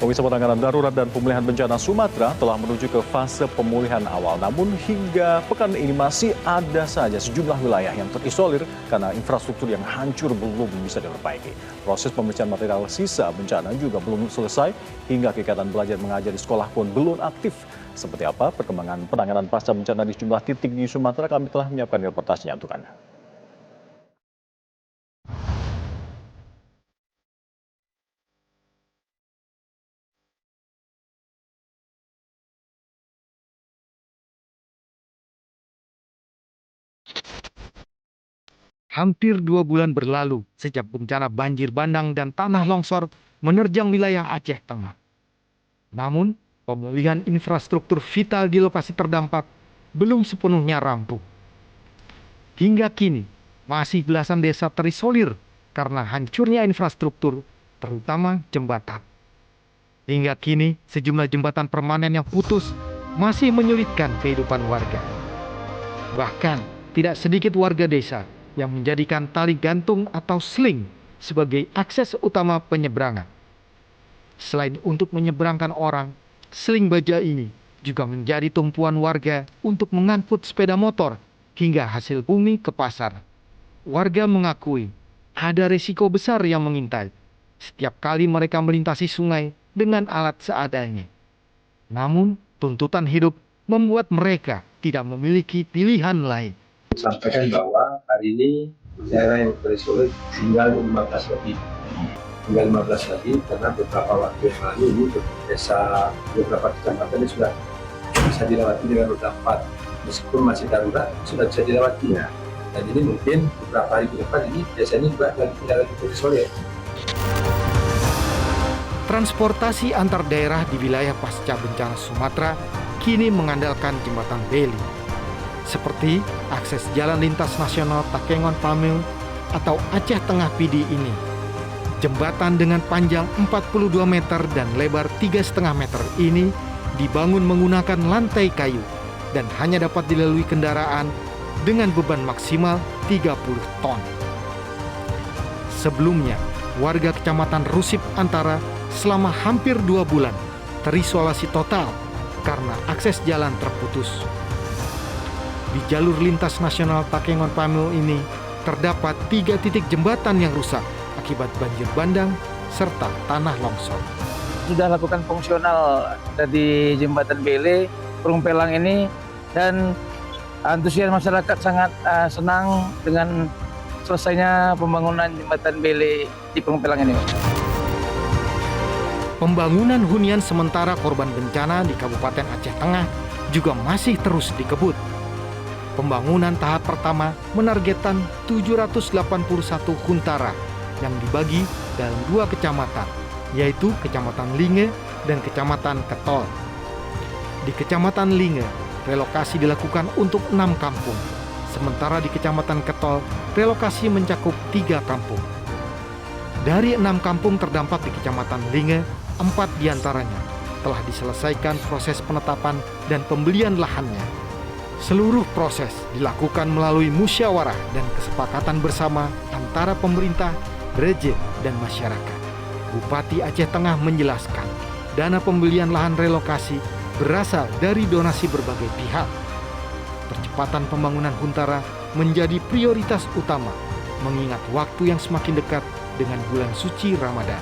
Komisi Penanganan Darurat dan Pemulihan Bencana Sumatera telah menuju ke fase pemulihan awal. Namun hingga pekan ini masih ada saja sejumlah wilayah yang terisolir karena infrastruktur yang hancur belum bisa diperbaiki. Proses pembersihan material sisa bencana juga belum selesai hingga kegiatan belajar mengajar di sekolah pun belum aktif. Seperti apa perkembangan penanganan pasca bencana di sejumlah titik di Sumatera, kami telah menyiapkan reportasenya untuk Anda. Hampir 2 bulan berlalu sejak bencana banjir bandang dan tanah longsor menerjang wilayah Aceh Tengah. Namun, pemulihan infrastruktur vital di lokasi terdampak belum sepenuhnya rampung. Hingga kini, masih belasan desa terisolir karena hancurnya infrastruktur, terutama jembatan. Hingga kini, sejumlah jembatan permanen yang putus masih menyulitkan kehidupan warga. Bahkan, tidak sedikit warga desa yang menjadikan tali gantung atau sling sebagai akses utama penyeberangan. Selain untuk menyeberangkan orang, sling baja ini juga menjadi tumpuan warga untuk mengangkut sepeda motor hingga hasil bumi ke pasar. Warga mengakui ada risiko besar yang mengintai setiap kali mereka melintasi sungai dengan alat seadanya. Namun, tuntutan hidup membuat mereka tidak memiliki pilihan lain. Sampaikan bahwa hari ini daerah yang terisolir tinggal 15 lebih. Tinggal 15 lagi karena beberapa waktu yang lalu ini desa beberapa kecamatan ini sudah bisa dilewati dengan roda 4. Meskipun masih darurat sudah bisa dilewatinya. Dan ini mungkin beberapa hari ke depan ini desa ini juga tidak lagi terisolir. Transportasi antar daerah di wilayah pasca bencana Sumatera kini mengandalkan jembatan Beli. Seperti akses jalan lintas nasional Takengon Pamil atau Aceh Tengah PD ini. Jembatan dengan panjang 42 meter dan lebar 3,5 meter ini dibangun menggunakan lantai kayu dan hanya dapat dilalui kendaraan dengan beban maksimal 30 ton. Sebelumnya, warga Kecamatan Rusip Antara selama hampir 2 bulan terisolasi total karena akses jalan terputus. Di jalur lintas nasional Takengon Pamil ini terdapat 3 titik jembatan yang rusak akibat banjir bandang serta tanah longsor. Sudah lakukan fungsional dari jembatan Bele, Perumpelang ini, dan antusias masyarakat sangat senang dengan selesainya pembangunan jembatan Bele di Perumpelang ini. Pembangunan hunian sementara korban bencana di Kabupaten Aceh Tengah juga masih terus dikebut. Pembangunan tahap pertama menargetkan 781 huntara yang dibagi dalam 2 kecamatan, yaitu Kecamatan Linge dan Kecamatan Ketol. Di Kecamatan Linge, relokasi dilakukan untuk 6 kampung, sementara di Kecamatan Ketol, relokasi mencakup 3 kampung. Dari 6 kampung terdampak di Kecamatan Linge, 4 diantaranya telah diselesaikan proses penetapan dan pembelian lahannya. Seluruh proses dilakukan melalui musyawarah dan kesepakatan bersama antara pemerintah, gereja, dan masyarakat. Bupati Aceh Tengah menjelaskan, dana pembelian lahan relokasi berasal dari donasi berbagai pihak. Percepatan pembangunan huntara menjadi prioritas utama, mengingat waktu yang semakin dekat dengan bulan suci Ramadan.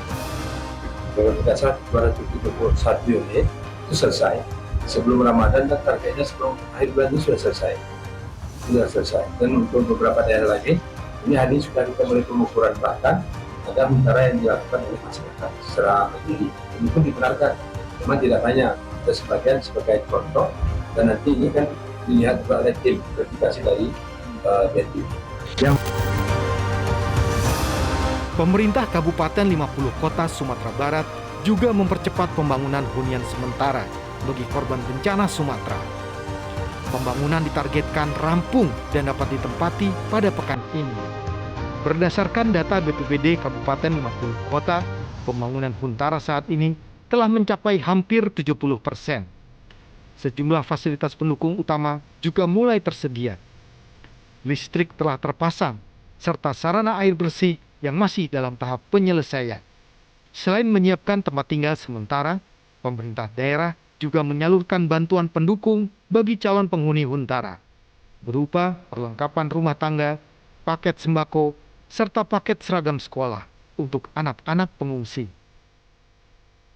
Kalau tidak salah 231 unit itu selesai. Sebelum Ramadan dan targetnya sebelum akhir bulan itu sudah selesai. Dan untuk beberapa daerah lagi, ini hari ini sudah kita mulai pengukuran, bahkan ada huntara yang dilakukan oleh masyarakat secara mandiri. Ini pun dibenarkan, cuma tidak banyak. Ada sebagian sebagai contoh, dan nanti ini kan dilihat juga oleh tim verifikasi dari BNPB. Pemerintah Kabupaten 50 Kota Sumatera Barat juga mempercepat pembangunan hunian sementara bagi korban bencana Sumatera. Pembangunan ditargetkan rampung dan dapat ditempati pada pekan ini. Berdasarkan data BPBD Kabupaten 50 Kota, pembangunan huntara saat ini telah mencapai hampir 70%. Sejumlah fasilitas pendukung utama juga mulai tersedia. Listrik telah terpasang, serta sarana air bersih yang masih dalam tahap penyelesaian. Selain menyiapkan tempat tinggal sementara, pemerintah daerah juga menyalurkan bantuan pendukung bagi calon penghuni Huntara, berupa perlengkapan rumah tangga, paket sembako, serta paket seragam sekolah untuk anak-anak pengungsi.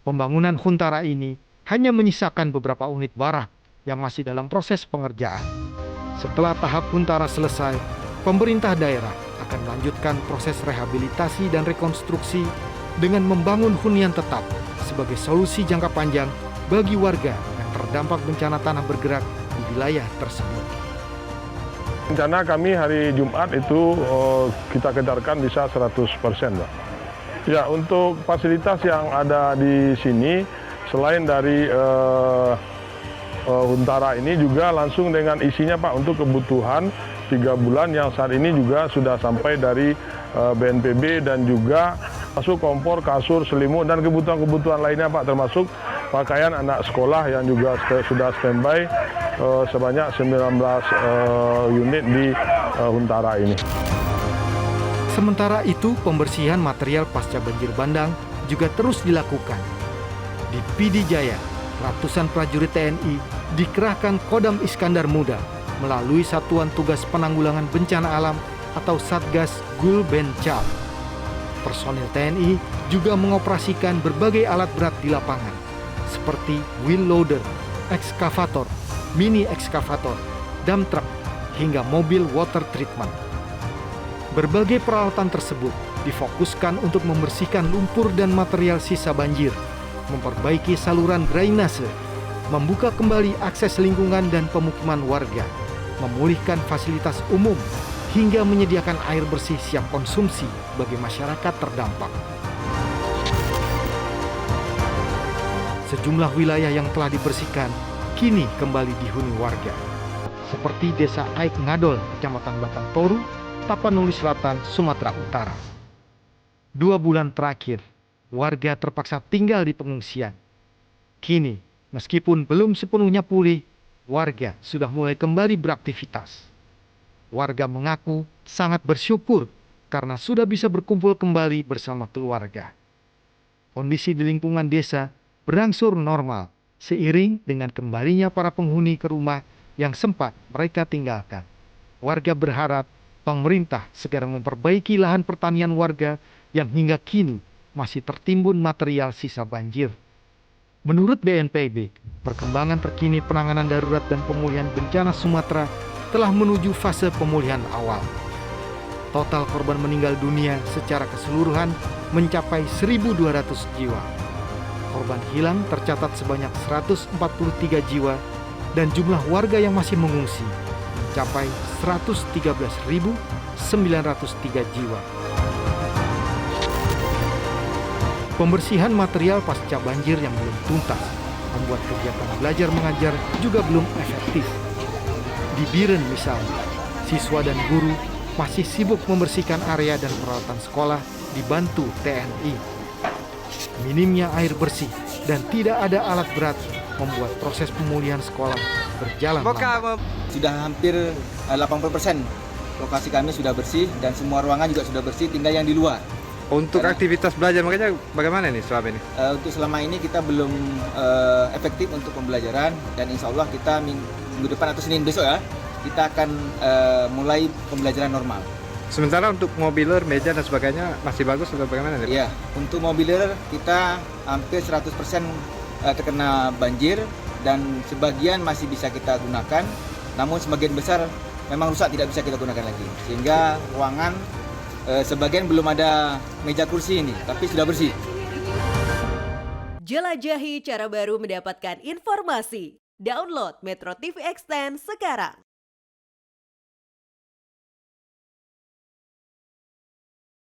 Pembangunan Huntara ini hanya menyisakan beberapa unit barak yang masih dalam proses pengerjaan. Setelah tahap Huntara selesai, pemerintah daerah akan melanjutkan proses rehabilitasi dan rekonstruksi dengan membangun hunian tetap sebagai solusi jangka panjang bagi warga yang terdampak bencana tanah bergerak di wilayah tersebut. Rencana kami hari Jumat itu kita kejarkan bisa 100%, Pak. Ya, untuk fasilitas yang ada di sini, selain dari Huntara ini juga langsung dengan isinya, Pak, untuk kebutuhan 3 bulan yang saat ini juga sudah sampai dari BNPB dan juga masuk kompor, kasur, selimut, dan kebutuhan-kebutuhan lainnya, Pak, termasuk pakaian anak sekolah yang juga sudah standby sebanyak 19 unit di Huntara ini. Sementara itu, pembersihan material pasca banjir bandang juga terus dilakukan. Di Pidi Jaya, ratusan prajurit TNI dikerahkan Kodam Iskandar Muda melalui Satuan Tugas Penanggulangan Bencana Alam atau Satgas Gul Bencana. Personil TNI juga mengoperasikan berbagai alat berat di lapangan, seperti wheel loader, ekskavator, mini ekskavator, dump truck, hingga mobil water treatment. Berbagai peralatan tersebut difokuskan untuk membersihkan lumpur dan material sisa banjir, memperbaiki saluran drainase, membuka kembali akses lingkungan dan pemukiman warga, memulihkan fasilitas umum, hingga menyediakan air bersih siap konsumsi bagi masyarakat terdampak. Sejumlah wilayah yang telah dibersihkan kini kembali dihuni warga, seperti Desa Aik Ngadol, Kecamatan Batang Toru, Tapanuli Selatan, Sumatera Utara. 2 bulan terakhir, warga terpaksa tinggal di pengungsian. Kini, meskipun belum sepenuhnya pulih, warga sudah mulai kembali beraktivitas. Warga mengaku sangat bersyukur karena sudah bisa berkumpul kembali bersama keluarga. Kondisi di lingkungan desa berangsur normal seiring dengan kembalinya para penghuni ke rumah yang sempat mereka tinggalkan. Warga berharap pemerintah segera memperbaiki lahan pertanian warga yang hingga kini masih tertimbun material sisa banjir. Menurut BNPB, perkembangan terkini penanganan darurat dan pemulihan bencana Sumatera telah menuju fase pemulihan awal. Total korban meninggal dunia secara keseluruhan mencapai 1.200 jiwa. Korban hilang tercatat sebanyak 143 jiwa dan jumlah warga yang masih mengungsi mencapai 113.903 jiwa. Pembersihan material pasca banjir yang belum tuntas membuat kegiatan belajar mengajar juga belum efektif. Di Biren misalnya, siswa dan guru masih sibuk membersihkan area dan peralatan sekolah dibantu TNI. Minimnya air bersih dan tidak ada alat berat membuat proses pemulihan sekolah berjalan lambat. Sudah hampir 80% lokasi kami sudah bersih dan semua ruangan juga sudah bersih, tinggal yang di luar. Untuk aktivitas belajar makanya bagaimana nih selama ini? Untuk selama ini kita belum efektif untuk pembelajaran dan insya Allah kita minggu depan atau Senin besok ya kita akan mulai pembelajaran normal. Sementara untuk mobiler, meja dan sebagainya masih bagus atau bagaimana nih? Iya, untuk mobiler kita hampir 100% terkena banjir dan sebagian masih bisa kita gunakan, namun sebagian besar memang rusak tidak bisa kita gunakan lagi. Sehingga ruangan sebagian belum ada meja kursi ini, tapi sudah bersih. Jelajahi cara baru mendapatkan informasi. Download Metro TV Extend sekarang.